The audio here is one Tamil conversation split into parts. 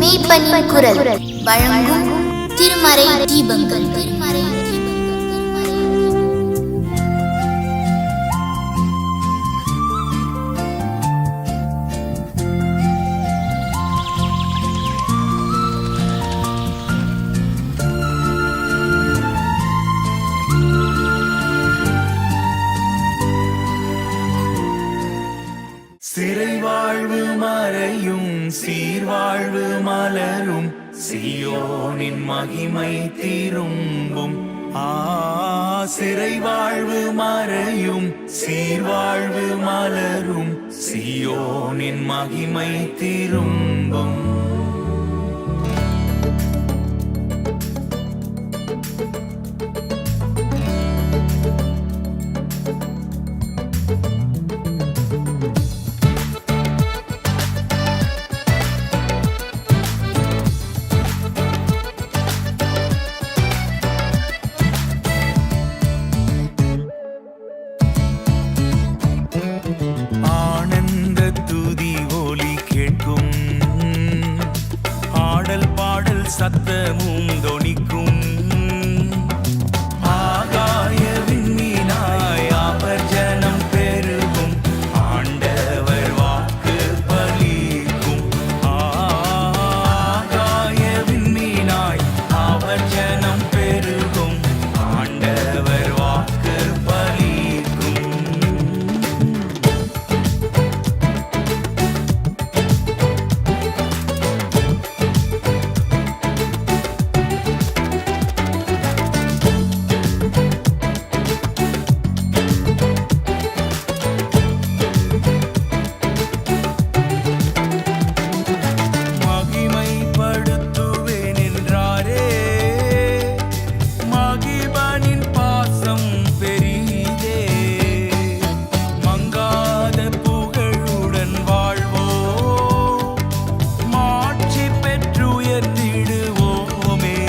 மெய்ப்பனின் குரல் வழங்கும் திருமறை தீபங்கள். சிறை வாழ்வு மறையும் சீர்வாழ்வு மலரும் சீயோனின் மகிமை திரும்பும். சிறை வாழ்வு மறையும் சீர்வாழ்வு மலரும் சீயோனின் மகிமை திரும்பும். ஆனந்த துதி ஒலி கேட்கும், ஆடல் பாடல் சத்தமும் தொனிக்கும். ஆகாய விண்மீனாய் அவர் ஜனம் பெருகும், ஆண்டவர் வாக்கு பலிக்கும். ஆகாய விண்மீனாய் அவர் ஜனம் பெருகும், ஆண்டவர் வாக்கு பலிக்கும். மகிமைப்படுத்துவேன் என்றாரே, மகிபனின் பாசம் பெரிதே. மங்காத புகழுடன் வாழ்வோம், மாட்சி பெற்றுயர்ந்திடுவோமே.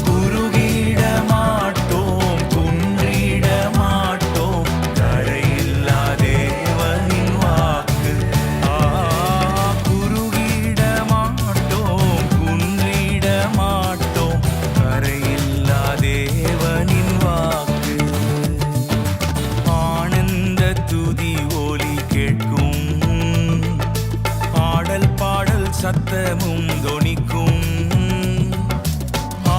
குறுகிட மாட்டோம், குன்றிட மாட்டோம், கரையில்லா தேவனின் வாக்கு. குறுகிட மாட்டோம், குன்றிட மாட்டோம், கரையில்லா தேவனின் வாக்கு. ஆனந்த துதி ஒலி கேட்கும், ஆடல் பாடல் சத்தமும் தொனிக்கும்.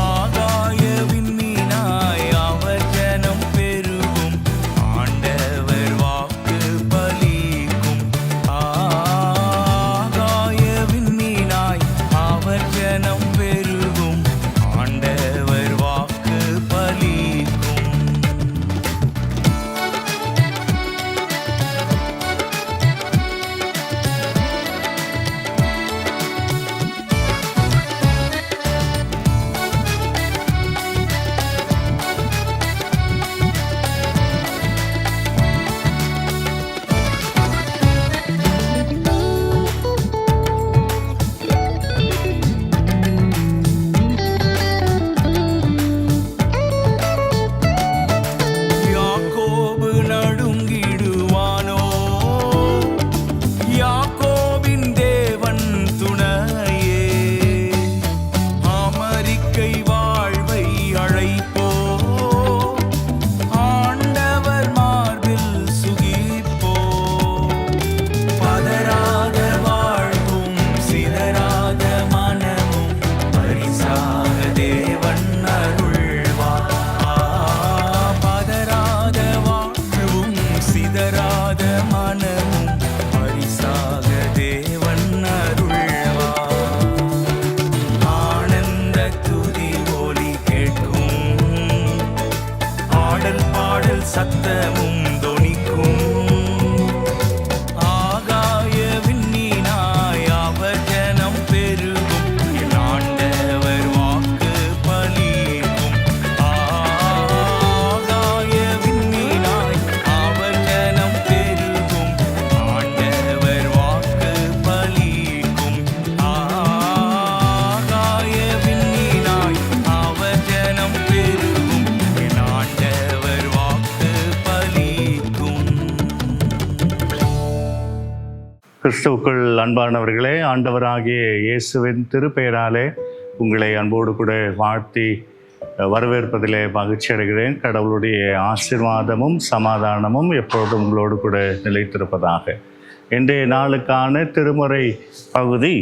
ஆகாய விண்மீனாய் அவர் ஜனம் பெருகும், ஆண்டவர் வாக்கு பலிக்கும். ஆகாய விண்மீனாய் அவர் ஜனம் பெருகும், ஆண்டவர் வாக்கு பலிக்கும். யாக்கோபு நடுங்கிடுவானோ, யாக்கோபின் தேவன் துணையே. அமெரிக்கை வாழ்வை அழைப்போ, ஆண்டவர் மார்பில் சுகிப்போ. பதறாத வாழ்வும் சிதறாத மனமும் பரிசாக தேவன் அருள்வார். பதறாத வாழ்வும் சிதறாத மனமும் பரிசாக தேவன் அருள்வார். ஆனந்த துதி ஒலி கேட்கும், ஆடல் பாடல் சத்தமும் தொனிக்கும். ஆகாய விண்மீனாய் அவர் ஜனம் பெருகும், என் ஆண்டவர் வாக்கு பலிக்கும். ஆகாய விண்மீனாய் அவர் ஜனம் பெருகும், கிறிஸ்துவுக்குள் அன்பானவர்களே, ஆண்டவராகிய இயேசுவின் திருப்பெயராலே உங்களை அன்போடு கூட வாழ்த்தி வரவேற்பதிலே மகிழ்ச்சி அடைகிறேன். கடவுளுடைய ஆசீர்வாதமும் சமாதானமும் எப்பொழுதும் உங்களோடு கூட நிலைத்திருப்பதாக. இன்றைய நாளுக்கான திருமறை பகுதி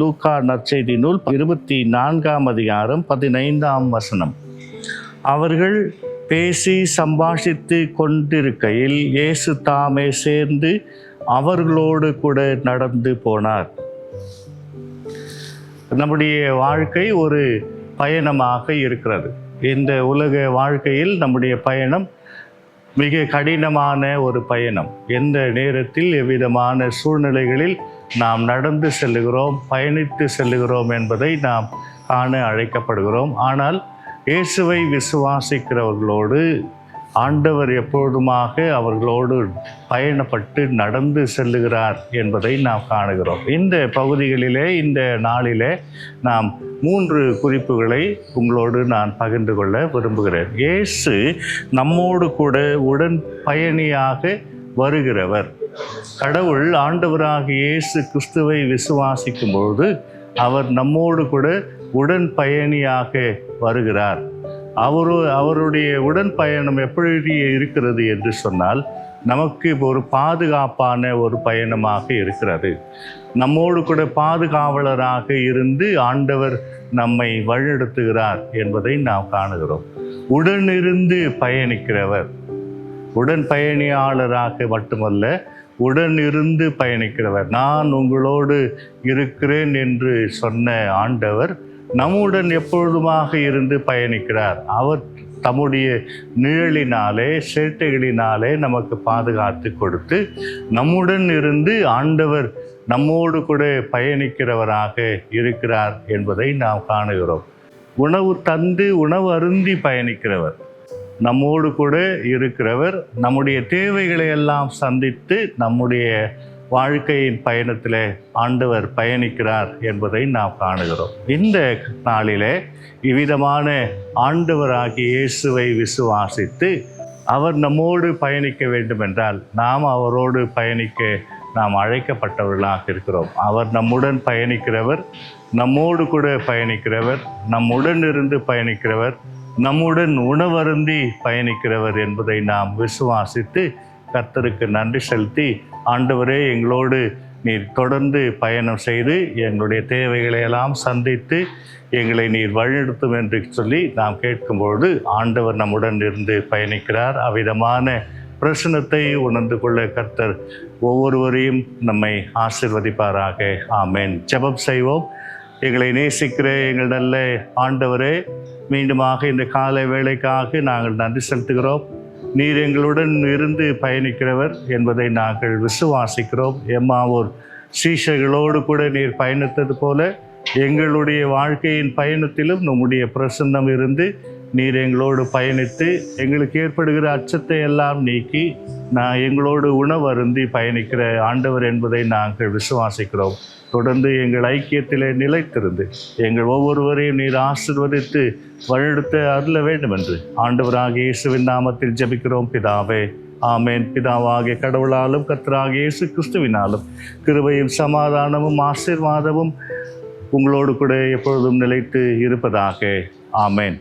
லூக்கா நற்செய்தி நூல் 24ஆம் அதிகாரம் 15ஆம் வசனம். அவர்கள் பேசி சம்பாஷித்து கொண்டிருக்கையில் இயேசு தாமே சேர்ந்து அவர்களோடு கூட நடந்து போனார். நம்முடைய வாழ்க்கை ஒரு பயணமாக இருக்கிறது. இந்த உலக வாழ்க்கையில் நம்முடைய பயணம் மிக கடினமான ஒரு பயணம். எந்த நேரத்தில் எவ்விதமான சூழ்நிலைகளில் நாம் நடந்து செல்லுகிறோம், பயணித்து செல்லுகிறோம் என்பதை நாம் காண அழைக்கப்படுகிறோம். ஆனால் இயேசுவை விசுவாசிக்கிறவர்களோடு ஆண்டவர் எப்பொழுதுமாக அவர்களோடு பயணப்பட்டு நடந்து செல்லுகிறார் என்பதை நாம் காணுகிறோம். இந்த பகுதிகளிலே, இந்த நாளிலே நாம் 3 குறிப்புகளை உங்களோடு நான் பகிர்ந்து கொள்ள விரும்புகிறேன். இயேசு நம்மோடு கூட உடன் பயணியாக வருகிறவர். கடவுள் ஆண்டவராகிய இயேசு கிறிஸ்துவை விசுவாசிக்கும் பொழுது அவர் நம்மோடு கூட உடன் பயணியாக வருகிறார். அவருடைய உடன் பயணம் எப்படி இருக்கிறது என்று சொன்னால், நமக்கு ஒரு பாதுகாப்பான ஒரு பயணமாக இருக்கிறது. நம்மோடு கூட பாதுகாவலராக இருந்து ஆண்டவர் நம்மை வழிநடத்துகிறார் என்பதை நாம் காணுகிறோம். உடனிருந்து பயணிக்கிறவர், உடன் பயணியாளராக மட்டுமல்ல, உடன் இருந்து பயணிக்கிறவர். நான் உங்களோடு இருக்கிறேன் என்று சொன்ன ஆண்டவர் நம்முடன் எப்பொழுதுமாக இருந்து பயணிக்கிறார். அவர் தம்முடைய நிழலினாலே, சேட்டைகளினாலே நமக்கு பாதுகாத்து கொடுத்து நம்முடன் இருந்து ஆண்டவர் நம்மோடு கூட பயணிக்கிறவராக இருக்கிறார் என்பதை நாம் காணுகிறோம். உணவு தந்து உணவு அருந்தி பயணிக்கிறவர், நம்மோடு கூட இருக்கிறவர், நம்முடைய தேவைகளை எல்லாம் சந்தித்து நம்முடைய வாழ்க்கையின் பயணத்தில் ஆண்டவர் பயணிக்கிறார் என்பதை நாம் காணுகிறோம். இந்த நாளிலே இவ்விதமான ஆண்டவராகிய இயேசுவை விசுவாசித்து அவர் நம்மோடு பயணிக்க வேண்டுமென்றால் நாம் அவரோடு பயணிக்க நாம் அழைக்கப்பட்டவர்களாக இருக்கிறோம். அவர் நம்முடன் பயணிக்கிறவர், நம்மோடு கூட பயணிக்கிறவர், நம்முடன் இருந்து பயணிக்கிறவர், நம்முடன் உணவருந்தி பயணிக்கிறவர் என்பதை நாம் விசுவாசித்து கர்த்தருக்கு நன்றி செலுத்தி, ஆண்டவரே எங்களோடு நீர் தொடர்ந்து பயணம் செய்து எங்களுடைய தேவைகளை எல்லாம் சந்தித்து எங்களை நீர் வழிநடத்தும் என்று சொல்லி நாம் கேட்கும்பொழுது ஆண்டவர் நம்முடன் இருந்து பயணிக்கிறார். அவ்விதமான பிரசனத்தை உணர்ந்து கொள்ள கர்த்தர் ஒவ்வொருவரையும் நம்மை ஆசீர்வதிப்பாராக. ஆமென். ஜெபம் செய்வோம். எங்களை நேசிக்கிற எங்கள் நல்ல ஆண்டவரே, மீண்டுமாக இந்த காலை வேளைக்காக நாங்கள் நன்றி செலுத்துகிறோம். நீர் எங்களுடன் இருந்து பயணிக்கிறவர் என்பதை நாங்கள் விசுவாசிக்கிறோம். எம்மாவூர் சீஷர்களோடு கூட நீர் பயணித்தது போல எங்களுடைய வாழ்க்கையின் பயணத்திலும் நம்முடைய பிரசன்னம் இருந்து நீர் எங்களோடு பயணித்து எங்களுக்கு ஏற்படுகிற அச்சத்தை எல்லாம் நீக்கி எங்களோடு உணவருந்தி பயணிக்கிற ஆண்டவர் என்பதை நாங்கள் விசுவாசிக்கிறோம். தொடர்ந்து எங்கள் ஐக்கியத்திலே நிலைத்திருந்து எங்கள் ஒவ்வொருவரையும் நீர் ஆசீர்வதித்து வழிநடத்த அருள வேண்டும் என்று ஆண்டவராகிய இயேசுவின் நாமத்தில் ஜெபிக்கிறோம் பிதாவே. ஆமென். பிதாவாகிய கடவுளாலும் கர்த்தராகிய இயேசு கிறிஸ்துவினாலும் கிருபையும் சமாதானமும் ஆசீர்வாதமும் உங்களோடு கூட எப்பொழுதும் நிலைத்து இருப்பதாக. ஆமென்.